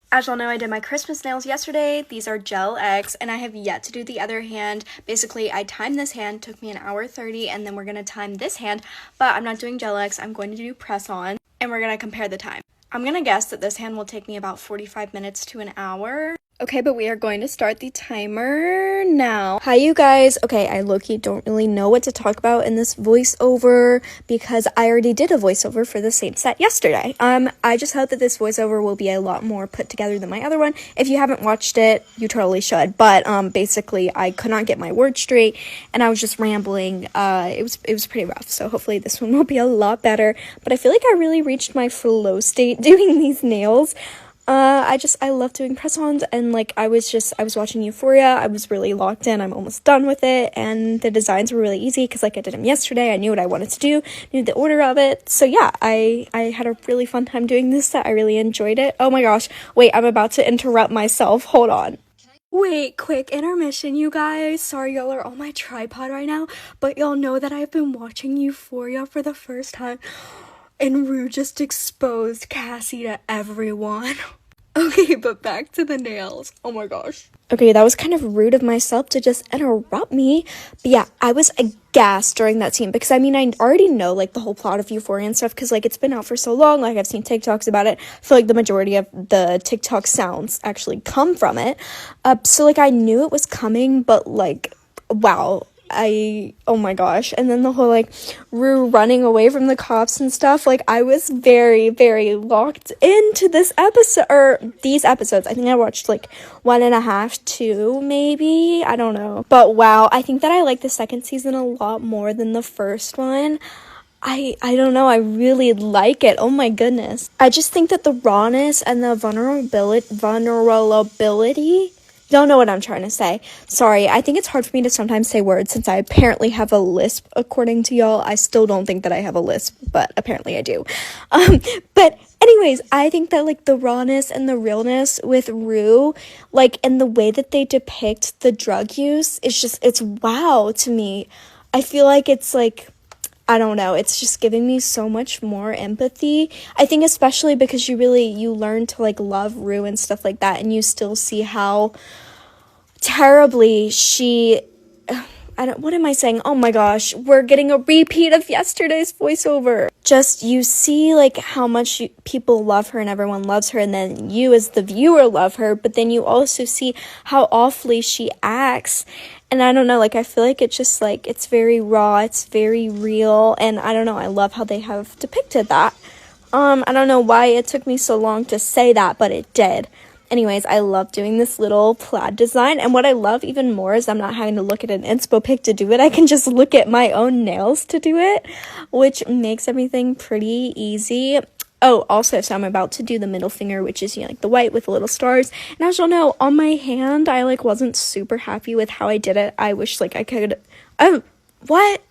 As y'all know, I did my Christmas nails yesterday. These are gel X, and I have yet to do the other hand. Basically, I timed this hand, took me an hour 30, and then we're gonna time this hand, but I'm not doing gel X. I'm going to do press on, and we're gonna compare the time. I'm gonna guess that this hand will take me about 45 minutes to an hour. Okay, but we are going to start the timer now. Hi, you guys. Okay, I low-key don't really know what to talk about in this voiceover because I already did a voiceover for the same set yesterday. I just hope that this voiceover will be a lot more put together than my other one. If you haven't watched it, you totally should. But basically, I could not get my words straight, and I was just rambling. It was pretty rough. So hopefully, this one will be a lot better. But I feel like I really reached my flow state doing these nails. I love doing press-ons, and like I was watching Euphoria. I was really locked in. I'm almost done with it, and the designs were really easy because like I did them yesterday. I knew what I wanted to do, knew the order of it. So yeah, I had a really fun time doing this set. I really enjoyed it. Oh my gosh, wait, I'm about to interrupt myself. Hold on. Wait, quick intermission, you guys. Sorry, y'all are on my tripod right now, but y'all know that I've been watching Euphoria for the first time, and Rue just exposed Cassie to everyone. Okay, but back to the nails. Oh my gosh. Okay, that was kind of rude of myself to just interrupt me. But yeah, I was aghast during that scene because I mean, I already know like the whole plot of Euphoria and stuff because like it's been out for so long. Like I've seen TikToks about it. I feel like the majority of the TikTok sounds actually come from it. So like I knew it was coming, but like, wow. Oh my gosh. And then the whole like Rue running away from the cops and stuff, like I was very, very locked into this episode, or these episodes. I think I watched like 1.5, 2 maybe, I don't know, but wow, I think that I like the second season a lot more than the first one. I don't know, I really like it. Oh my goodness. I just think that the rawness and the vulnerability. Y'all know what I'm trying to say. Sorry, I think it's hard for me to sometimes say words since I apparently have a lisp, according to y'all. I still don't think that I have a lisp, but apparently I do. But anyways, I think that, like, the rawness and the realness with Rue, like, and the way that they depict the drug use, it's wow to me. I feel like it's, like, I don't know, it's just giving me so much more empathy. I think especially because you learn to like love Rue and stuff like that, and you still see how terribly what am I saying? Oh my gosh, we're getting a repeat of yesterday's voiceover. Just, you see like how much people love her and everyone loves her, and then you as the viewer love her, but then you also see how awfully she acts. And I don't know, like, I feel like it's just, like, it's very raw, it's very real, and I don't know, I love how they have depicted that. I don't know why it took me so long to say that, but it did. Anyways, I love doing this little plaid design, and what I love even more is I'm not having to look at an inspo pic to do it. I can just look at my own nails to do it, which makes everything pretty easy. Oh, also, so I'm about to do the middle finger, which is, you know, like the white with the little stars. And as y'all know, on my hand, I, like, wasn't super happy with how I did it. I wish, like, I could, what?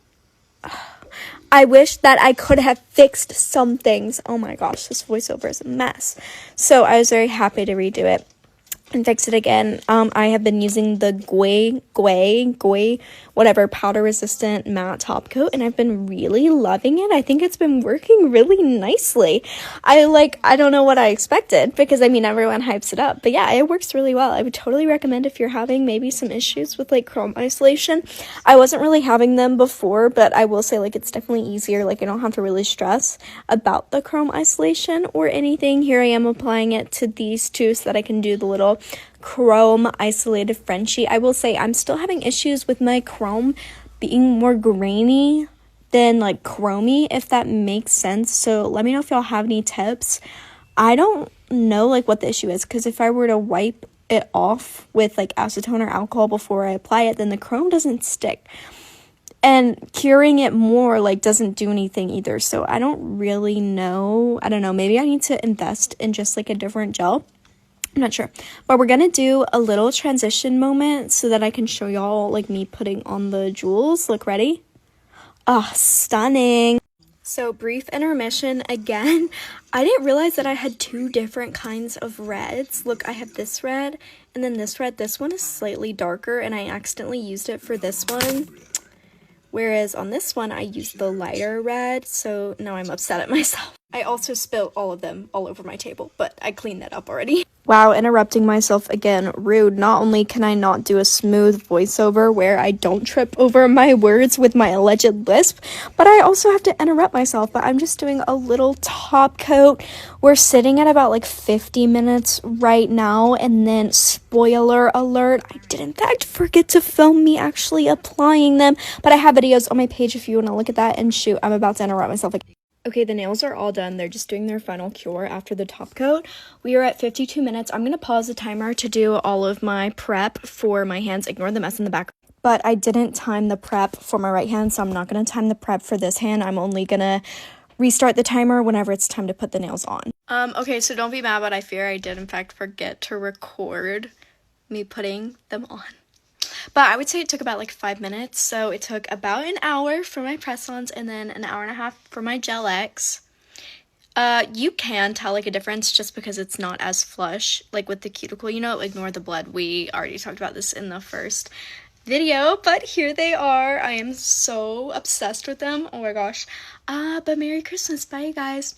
I wish that I could have fixed some things. Oh my gosh, this voiceover is a mess. So I was very happy to redo it and fix it again. I have been using the whatever powder resistant matte top coat, and I've been really loving it. I think it's been working really nicely. I don't know what I expected because I mean everyone hypes it up, but yeah, it works really well. I would totally recommend if you're having maybe some issues with like chrome isolation. I wasn't really having them before, but I will say like it's definitely easier. Like I don't have to really stress about the chrome isolation or anything. Here I am applying it to these two so that I can do the little chrome isolated Frenchie. I will say I'm still having issues with my chrome being more grainy than like chromey, if that makes sense. So let me know if y'all have any tips. I don't know like what the issue is, because if I were to wipe it off with like acetone or alcohol before I apply it, then the chrome doesn't stick. And curing it more like doesn't do anything either. So I don't really know. I don't know. Maybe I need to invest in just like a different gel. I'm not sure, but we're gonna do a little transition moment so that I can show y'all like me putting on the jewels. Look, ready? Ah, stunning. So brief intermission again. I didn't realize that I had two different kinds of reds. Look, I have this red and then this red. This one is slightly darker and I accidentally used it for this one. Whereas on this one, I used the lighter red, so now I'm upset at myself. I also spilled all of them all over my table, but I cleaned that up already. Wow, interrupting myself again. Rude. Not only can I not do a smooth voiceover where I don't trip over my words with my alleged lisp, but I also have to interrupt myself. But I'm just doing a little top coat. We're sitting at about like 50 minutes right now, and then spoiler alert, I did in fact forget to film me actually applying them, but I have videos on my page if you want to look at that. And shoot, I'm about to interrupt myself again. Okay, the nails are all done. They're just doing their final cure after the top coat. We are at 52 minutes. I'm going to pause the timer to do all of my prep for my hands. Ignore the mess in the back. But I didn't time the prep for my right hand, so I'm not going to time the prep for this hand. I'm only going to restart the timer whenever it's time to put the nails on. Okay, so don't be mad, but I fear I did in fact forget to record me putting them on. But I would say it took about like 5 minutes. So it took about an hour for my press-ons and then an hour and a half for my Gel X. You can tell like a difference just because it's not as flush, like with the cuticle, you know, ignore the blood. We already talked about this in the first video, but here they are. I am so obsessed with them. Oh my gosh. But Merry Christmas. Bye, guys.